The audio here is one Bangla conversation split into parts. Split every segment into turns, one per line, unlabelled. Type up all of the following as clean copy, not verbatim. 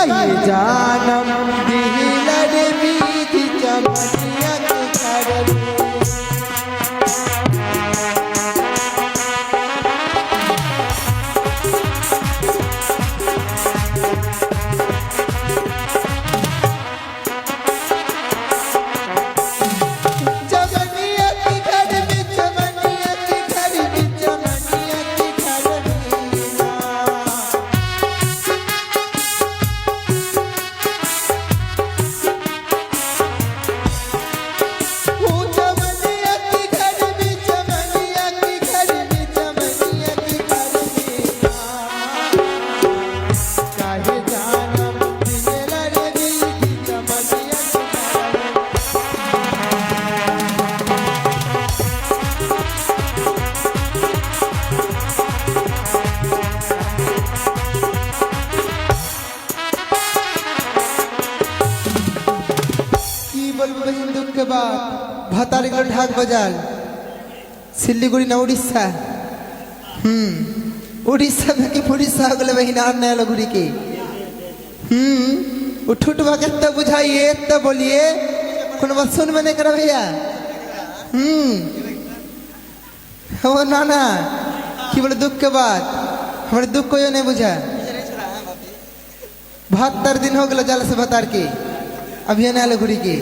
काहे जानम दिलर बीच चमनिया के घर में। दुख के बाद भातार गल ढाक बजाल सिल्लीगुड़ी ना उड़ीसा उड़ीसा में की उड़ीसा गले बहिन आर नया लगुड़ी के उठुटवा के तब बुझाइए तब बोलिए कौन बात सुन मैंने करा भैया वो नाना कि बोले दुख के बाद हमारे दुख को नहीं बुझा 72 दिन हो गया जाल से भतार के अभी नया लगुड़ी के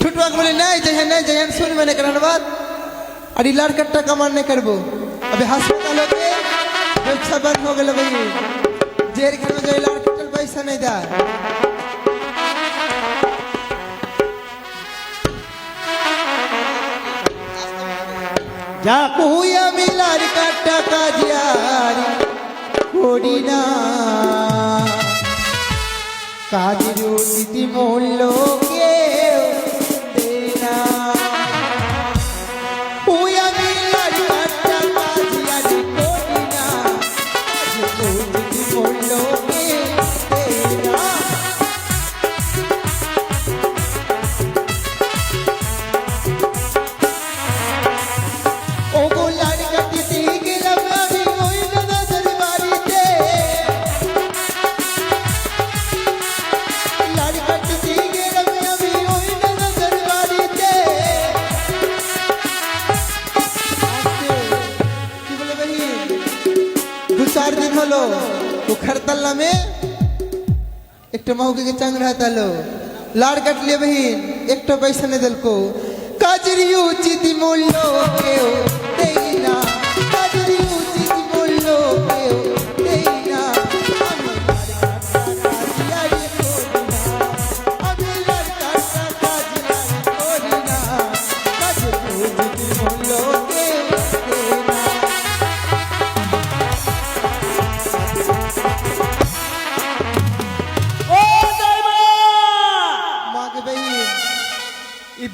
ठुटवा बोले नहीं जहन सुन मैंने करने बात अरे लाड़ कट्टा कमान नहीं करबो अबे अस्पताल के व्यवस्था बंद हो गए भाई जेर घर में जो लाड़ कट्टल पैसा नहीं दा जा कोया मिलार कट्टा का जियारी कोड़ी ना काजिरो तिथि मोल्लो के हलो वो खरतल्ला में एक तो महुके के चंग रहता लो लाड़ कट लिए बहन एक तो पैसा नहीं दल को काजरी उचित मूल्य के देना काजरी उचित मूल्य के देना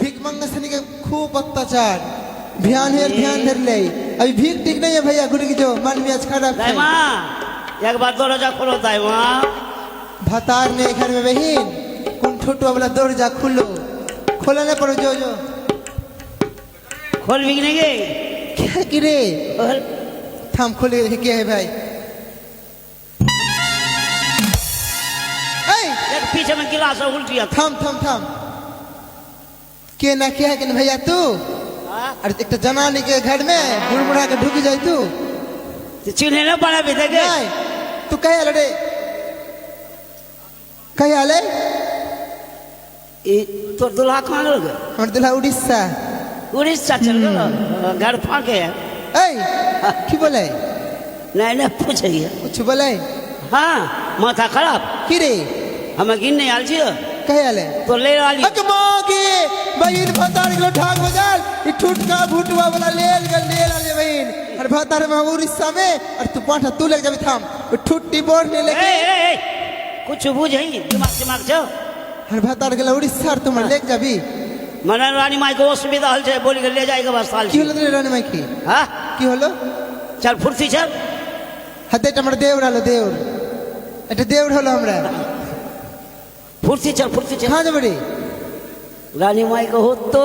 भीख मंगा सनी के खूब अत्याचार ध्यान धर ले अभी भीख ठीक नहीं है भैया गुरु की जो मन में आज खराब है
एक बार दरवाजा खोलो दाइमा
भतार ने घर में बहन कौन छोटू वाला दरवाजा खोलो खोला ना पड़ो जो
खोल भी नहीं गए
क्या कि रे थम खोले क्या है भाई
एक पीछे में गिलास उल्टी
थम के ना क्या है कि भैया तू अरे एक जनानी के घर में बुड़बुड़ा के ढुक जाए तू
चिन्हे ना पड़ा भी देखे
तू कहे रे कहे आले
तो दुल्हा कहाँ लग गया
और दुल्हा
उड़ीसा चल गया घर फाके
है की बोले
नहीं पूछिए
कुछ बोले
हाँ माथा खराब
की रे
हमें गिन नहीं आल छियो
कहे आले
तो ले वाली
बहन भतार के ठाक बजाल ई ठुटका भुटवा वाला लेल आले बहन और भतार में उड़ीसा में और तू पाठा तू ले जाबी थाम ठुट्टी बोर ने लेके
कुछ बुझई दिमाग छो
और भतार के उड़ीसा तुम ले जाबी
मने रानी माई को असुविधा हल छे बोली के ले जाएगा बस साल
की होलो रानी माई की
हां
की होलो
चल फुर्ती चल
हते टमर देवर आलो देवर एटा देवर होलो हमरा
फुर्ती चल
कहाँ जा बड़ी
रानी माई को हो तो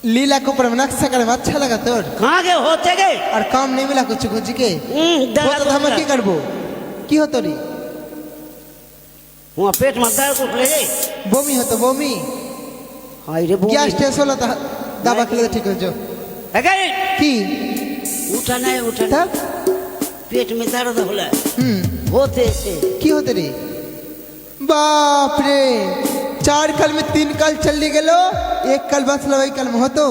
लीला को पर नक्शा करे में अच्छा लगा तोर
कहाँ गए होते गए
और काम नहीं मिला कुछ के हो तो हम की करबो की हो तोरी
वहाँ पेट में दर्द उठ रहे
বমি হতো বমি
हाय रे बोल
গ্যাস টেস হলো দাবা খেলে ঠিক হয়ে যাও কি
उठा नहीं उठा
तब
पेट में दर्द होला
হুম
होते से
কি হতে রে বাপ রে 4 कल में 3 कल चली गेलो 1 कल बचलो वही कल में होतो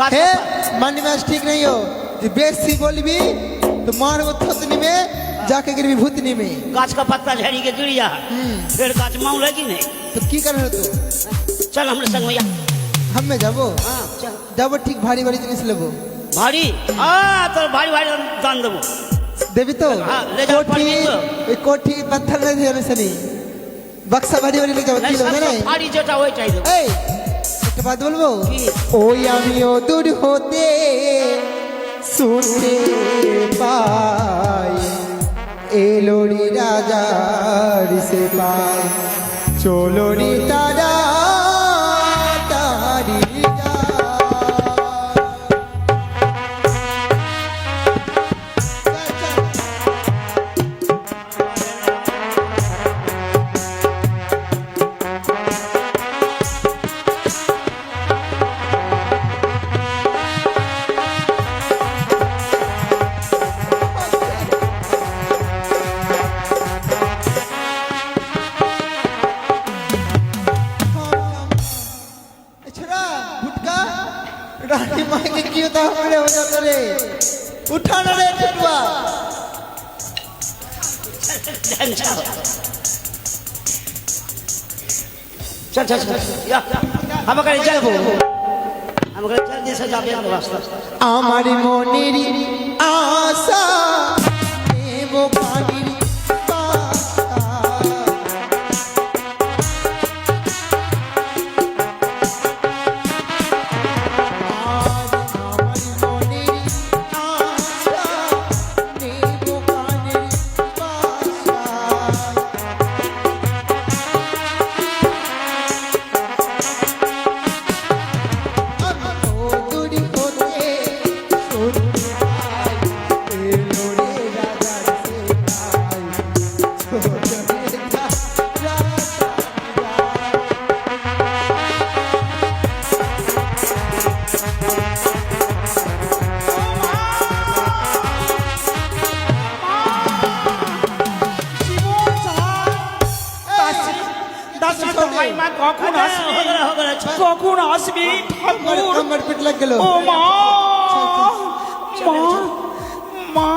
गाछ
हे
का
मन में ठीक नहीं हो जे बेसी बोलबी तो मार वो थतनी में जाके गिरबी भूतनी में
गाछ का पत्ता झड़ी के गिर जा फिर गाछ मांग लगी नहीं
तो की कर रहे तू
चल हमरे संग में जा
हम में जाबो
हाँ चल
जाबो ठीक भारी भारी जिनिस लेबो
भारी तो भारी भारी दान देबो
देवी तो
हाँ, ले जाओ
कोठी
पढ़ने को।
ए कोठी पत्थर नहीं देने से नहीं बक्सा भारी भारी ले जाओ
नहीं
किलो में
सबसे
नहीं
भारी जेटा वही चाहिए
এই একটা বাদ বলবো
কি?
ওই আমিও দূর হতে শুনতে পাই এলোরি রাজার সে পাই চলোরি তারা তারি छड़ा भुटका रानी माँ के क्यों था हमरे हो जाता रे उठाना रे टुटवा
चल चल चल या हम कहीं चल हम कहीं जल्दी से जाबे हम रास्ता
আমারি মনের আশা দেব পানির পাশা আমারি মনের আশা দেব পানির পাশা দূরি হতে শুনতে পাই এলোরে রাজার সে পাই ছোটরে রাজা
ভাই মা কখন আসবি
हो गया
কখন আসবি ঠাকুর
আমার পেট লাগ গেল
ও মা মা মা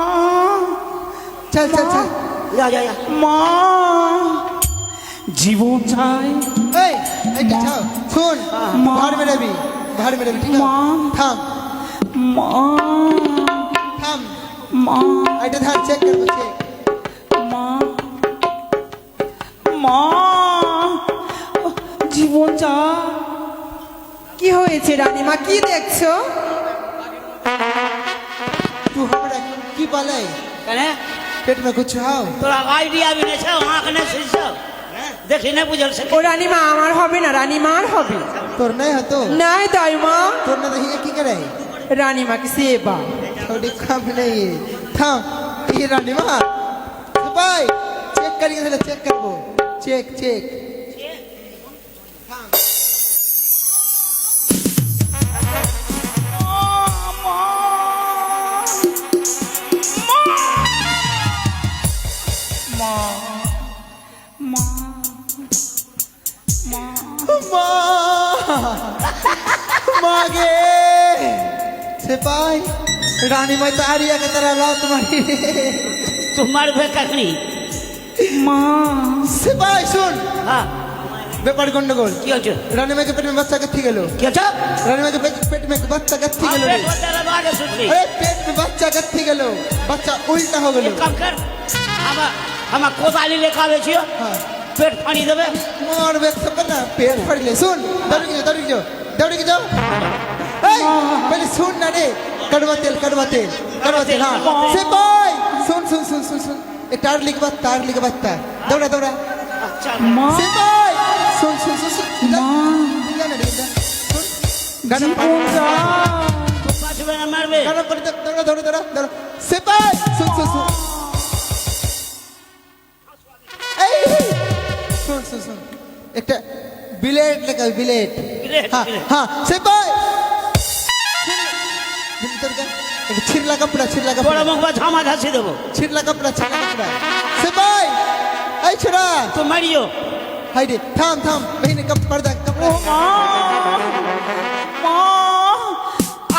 চল চল চল
जा जा जा
মা জীবন চাই
এই এইটা ছাও শুন ভাড় মেরেবি ঠিক
মা।
আছে থাম
মা
থাম
মা
এটা ধার চেক করবো চেক
মা মা জীবন চাই
কি হয়েছে রানীমা কি দেখছো
तू हमरा की पाले
कने
पेट में कुछ हाओ
तोरा आइडिया भी नहीं छौ आंख नहीं सुन छौ देखी नहीं बुझल से
ও রানীমা আমার হবে না রানীমার হবে
तोर नहीं हतो
নাই তাই মা
तोर ना देखिए की करे
রানীমাকে সেবা
थोड़ी काम नहीं है थाम ये रानी माँ भाई चेक करिए चेक करबो चेक चेक मागे सिपाही रानी माई तारिया के तरह लात मारी
तुम्हारे पे कखनी
सिपाही सुन
हाँ
ব্যাপার গন্ডগোল
কি হচ্ছে
রানী মাকে পেট में बच्चा कथी गेलो
কি হচ্ছে
रानी माके पेट में बच्चा कथी गेलो
पेट में दर्द आ गया सुनली
अरे पेट में बच्चा कथी गेलो बच्चा उल्टा हो गेलो
एक काम कर हम कोदाली लेके आवे छियो
हां
पेट पानी देबे
मोर बेक सब ना पेट फड़ ले सुन दौड़ी के जाओ ए पहले सुन ना रे कड़वा तेल हां सिपाही सुन एक तार लिख बात दौड़ा
अच्छा
सिपाही सुन गाना गाना
पांच बना मारबे
गाना पर दौड़ा सिपाही सुन ए শুন একটা বিলেট লেখা বিলেট
বিলেট,
হ্যাঁ
বিলেট।
হ্যাঁ সিপাই छिरला कपड़ा
বড় মুখ বা ঝামা ঝাঁসি দেবো
छिरला कपड़ा सिपाही आई छोड़ा
তো মারিও
हाय रे थाम बहनी कप पर्दा कपड़ा
মা মা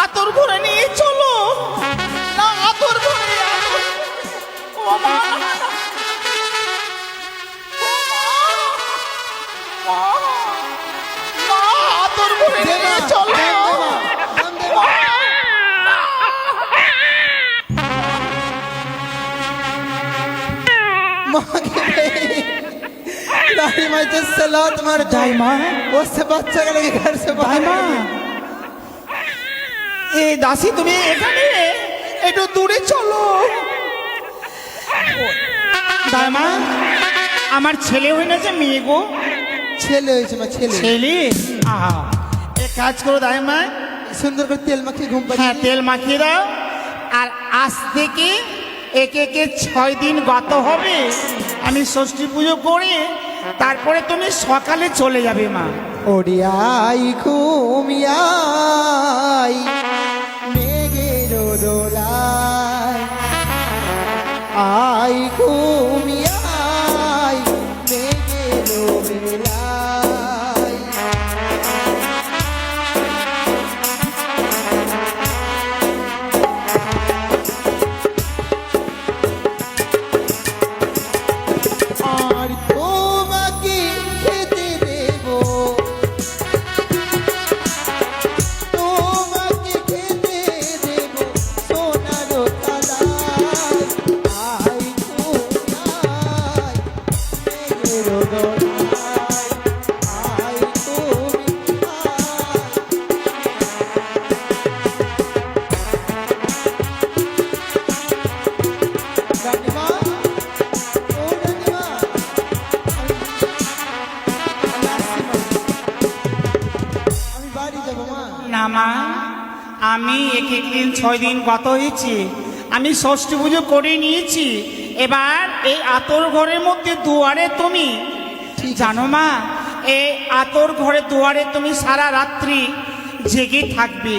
আতর ঘরে নিয়ে চলো না আতর ঘরে ও মা আতর ঘরে নিয়ে চলো
रानी माई तो सलात मार
দাইমা
उससे बच्चा के लगे घर से बाहर
দাইমা এই দাসী তুমি এখানে একটু দূরে চলো দাইমা আমার ছেলে হই না যে মেয়ে গো
छेले हुई छे छेले
ছেলে আহা এক কাজ করো দাইমা
सुंदर कर तेल मक्खी घूम पर
হ্যাঁ তেল মাখিয়ে দাও আর আজ থেকে একে একে 6 দিন গত হবে আমি ষষ্ঠী পুজো করে তারপরে তুমি সকালে চলে যাবে মা
ओडियाई घूमियाई मेघेरो डोलाई आई घूमियाई मेघेरो डोलाई আর তোমাকে খেতে দেবো তোমাকে খেতে দেবো সোনার থালায় আই ঘুমাই মেঘের ডোরায় আই ঘুমাই রানীমা ও রানীমা আমি বাড়ি যাবো মা
না মা আমি এক এক দিন 6 দিন গত হয়েছে আমি ষষ্ঠী পুজো করে নিয়েছি এবার এই আতর ঘরের মধ্যে দুয়ারে তুমি জানো মা এই আতর ঘরে দুয়ারে তুমি সারা রাত্রি জেগে থাকবে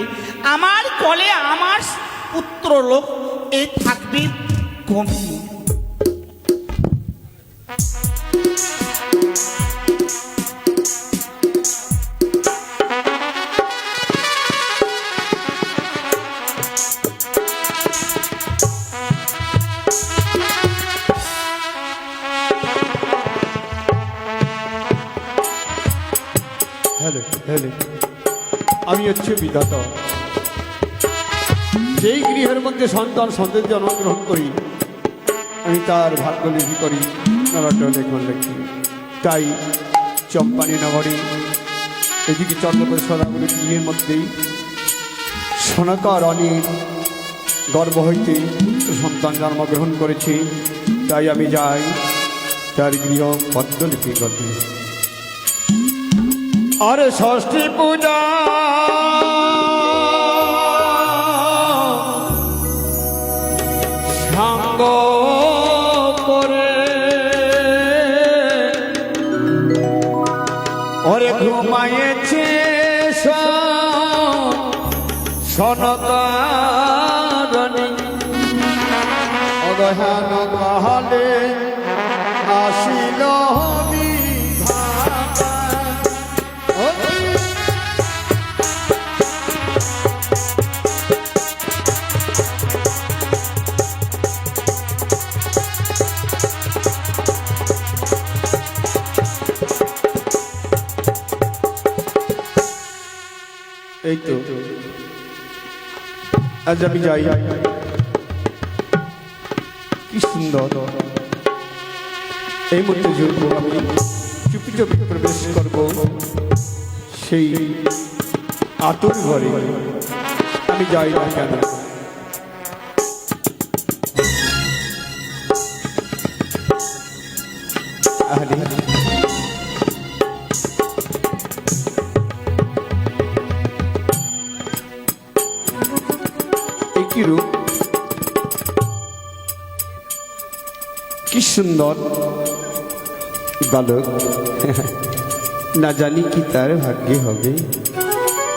আমার কোলে আমার পুত্র লোক এই থাকবে ঘুমিয়ে
হ্যালো হ্যালো আমি হচ্ছে বিধাতা যেই গৃহের মধ্যে সন্তান জন্মগ্রহণ করি আমি তার ভাগ্য লিপি করি নবাটন লেখন লেখি তাই চম্পানী নগরী এদিকে চন্দ্রপুর সদাগুলি গৃহের মধ্যেই সোনাকার অনেক গর্ভ হইতে সন্তান জন্মগ্রহণ করেছি তাই আমি যাই তার গৃহ পদ্মলিপি করতে আরে ষষ্ঠী পূজা সাঙ্গ করে ওরে ঘুমাইছে সনকারণী অদহান কালে আসিল বিধাতা। এই তো আজ আমি যাই কি সুন্দর এই মুহূর্তে জুড়ব আমি চুপি চুপি প্রবেশ করব সেই আতুর ঘরে আমি যাই না কেন আহলে কি রূপ কি সুন্দর বালক না জানি কি তার ভাগ্যে হবে।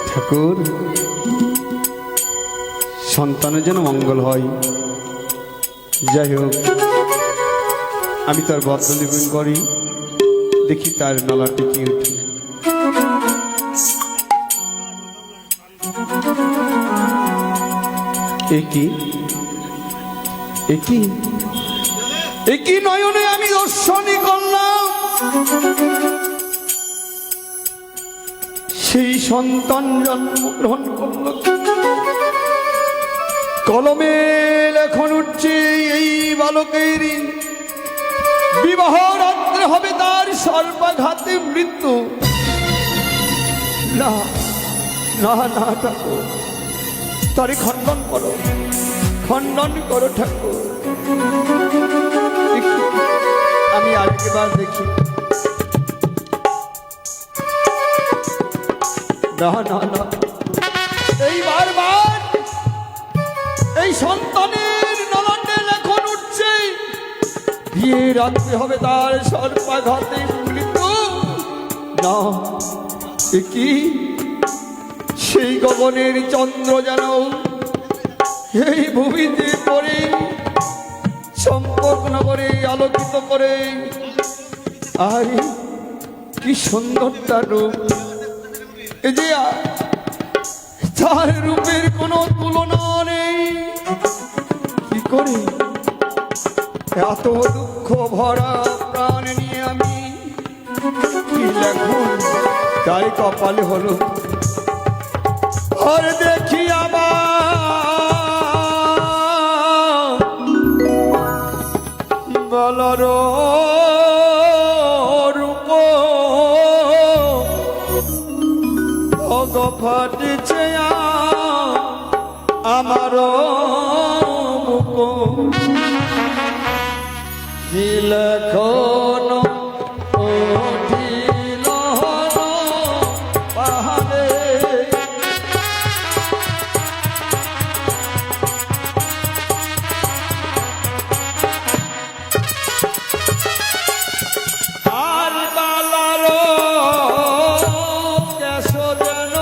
ঠাকুর, সন্তানের যেন মঙ্গল হয়। যাই হোক, আমি তার বদলা নিবেদন করি, দেখি তার নলাটি কি উঠে। একই নয়নে আমি দর্শনী করলাম, সেই সন্তান জন্মগ্রহণ করল। কলমে লেখন উঠছে এই বালকের বিবাহ রাত্রে হবে তার সর্বাঘাতে মৃত্যু। না না না ঠাকুর, তারে খণ্ডন করো, খণ্ডন করো ঠাকুর। আমি আরেকবার দেখি। না না না, এই বারবার এই সন্তানের নলনে লেখন উঠছে বিয়ে রাত্রে হবে তার সর্বাঘাতে মৃত্যু। না, কি সেই গগনের চন্দ্র যেন এই ভূমিতে পড়ে চম্পকনগরে আলোকিত করে। আর কি সুন্দর তার রূপ, এই যে তার রূপের কোনো তুলনা নেই। কি করে এত দুঃখ ভরা প্রাণ নিয়ে আমি কি লেখন তাই কপালে হলো। আর দেখি আমার বলর রূপ অগ ফাটিছে আমার বুক। কি লেখন উঠিল পাহাড়ে, আর বালার কেশ যেন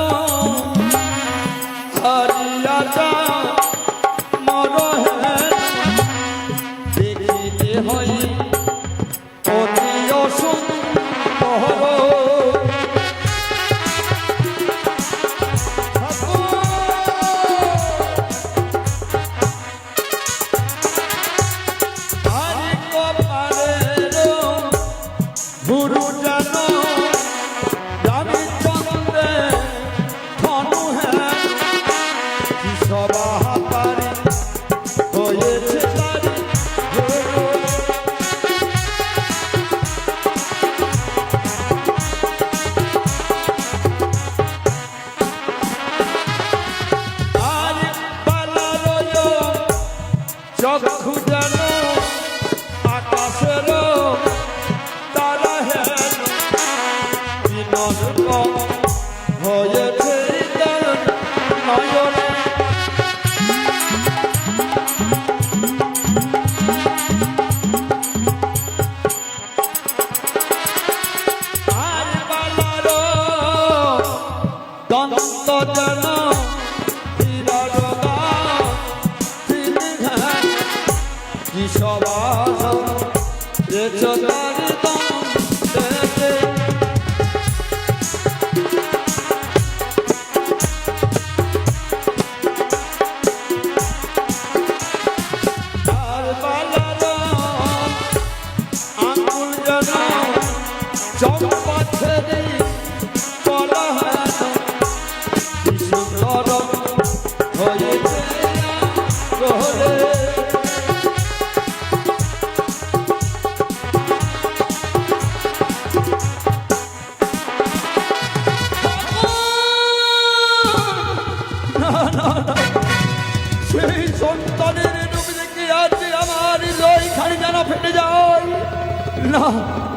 হারিয়াটা মরহে। দেখিতে হয় অতি অসুন্দর, আর কপালের গুরু যেন রামী চন্দ্রে ধনু হ্যাঁ। কি সবা হাতারি হয়েছে তারি গুরু। আর পালার চক্ষু যেন আকাশের তারা হেন। বিনন হয়েছে তার নয়নে। আর বালার দন্ত যেন হীরার গান। কি সবাস রেচতার দন্তে। আর বালার আঙুল যেন চম্পা ছেড়ে কলা হেন। কি সুন্দর হয়েছে রহলে। সেই সন্তানের রূপ দেখে আজ আমার হৃদয় খালি যেন ফেটে যায়। না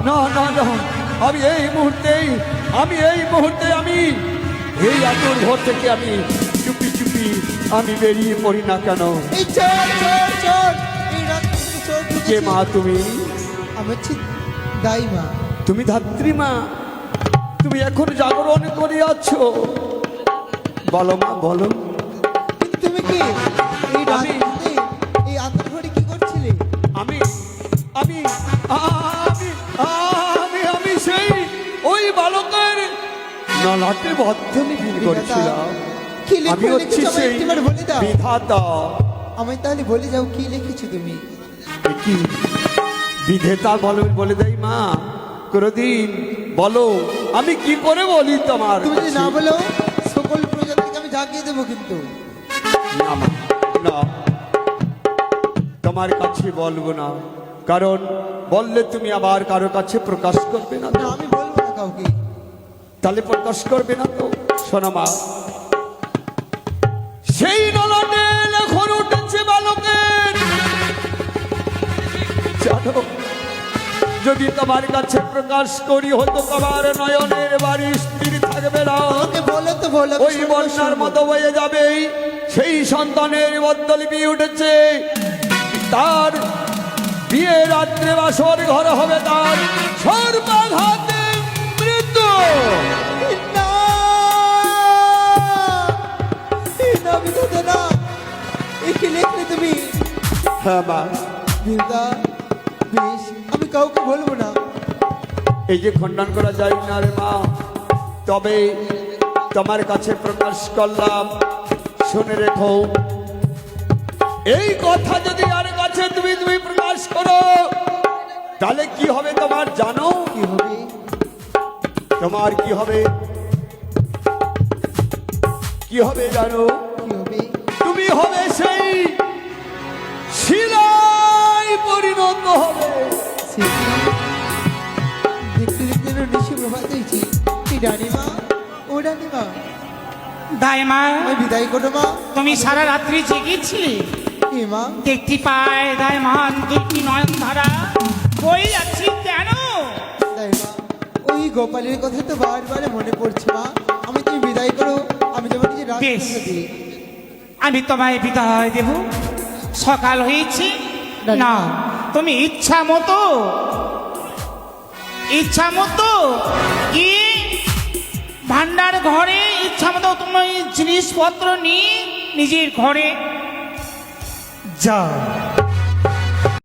না না না, আমি এই মুহূর্তে আমি এই আতুর ঘর থেকে আমি চুপি চুপি আমি বেরিয়ে পড়ি না কেন।
এই চোর চোর চোর, এই রাত্রে চোর
কে
ঢুকেছে।
মা তুমি?
আমি হচ্ছি দাই মা।
তুমি ধাত্রী মা, তুমি এখন জাগরণ করে আছো। বলো মা বলো।
কিন্তু তুমি কি এই রাতে এই আতর ঘরে কি করছিলে?
আমি আমি আমি আমি আমি সেই ওই বালকের নলাটে বদ্ধ লিপিন করছিলাম।
কি
আমি
লিখে
হচ্ছি
লিখেছো
সেই
একবার বলে দাও।
বিধাতা।
আমি তাহলে বলে যাও কি লিখেছো তুমি?
এ কি বিধেতা বলে বলে দেয় মা? কোনদিন বলো, আমি কি করে বলি তোমার?
তুমি যদি না বলো সকল প্রজাতিকে আমি জাগিয়ে দেবো কিন্তু।
না মা, না, তোমার কাছে বলবো না, কারণ বললে তুমি আবার কারো কাছে প্রকাশ করবে না
না
তো।
আমি বলবো না কাউকে।
তাহলে প্রকাশ করবে না তো। শোনো মা, সেই নলাটে লেখন উঠেছে বালকের। জানো, যদি তোমার কাছে প্রকাশ করি হতো তোমার নয়নের বাড়ি স্থির থাকবে না,
আমাকে বলো তো বলো।
ওই বন্যার মতো বয়ে যাবে। সেই সন্তানের বদ্ধলিপি উঠেছে, তার বিয়ে রাত্রে বাসর ঘর হবে তার সর্বাঘাতে মৃত্যু।
না না বিধাতা না, এ কি লিখলে তুমি?
হ্যাঁ মা,
বিধাতা বেশ, আমি কাউকে বলবো না।
এই যে খণ্ডন করা যায় না রে মা, তবে তোমার কাছে প্রকাশ করলাম। শুনে রেখো, এই কথা যদি আর কাছে তুমি তুমি প্রকাশ করো, তাহলে কি হবে তোমার জানো?
কি হবে?
তোমার কি হবে? কি হবে জানো?
কি হবে?
তুমি হবে সেই শিলায় পরিণত হবে।
সে কি? দেখতে দেখতে নিশি প্রভাত হয়েছি। কি রানীমা, ও রানীমা,
দাইমা,
আমি বিদায় করো মা।
তুমি সারা রাত্রি জেগেছিলে?
কি মা?
দেখতে পায় দাইমান দুটি নয়ন ধারা বই যাচ্ছি কেন?
তাই মা, ওই গোপালের কথা তো বারবার মনে পড়ছে মা। আমি তুমি বিদায় করো, আমি তোমার নিজে রাত
বেশ।
দিই।
আমি তোমায় বিদায় দেব। সকাল হয়েছে না, তুমি ইচ্ছা মতো কি ভান্ডার ঘরে ইচ্ছা মতো তুমি জিনিসপত্র নিয়ে নিজের ঘরে যাও।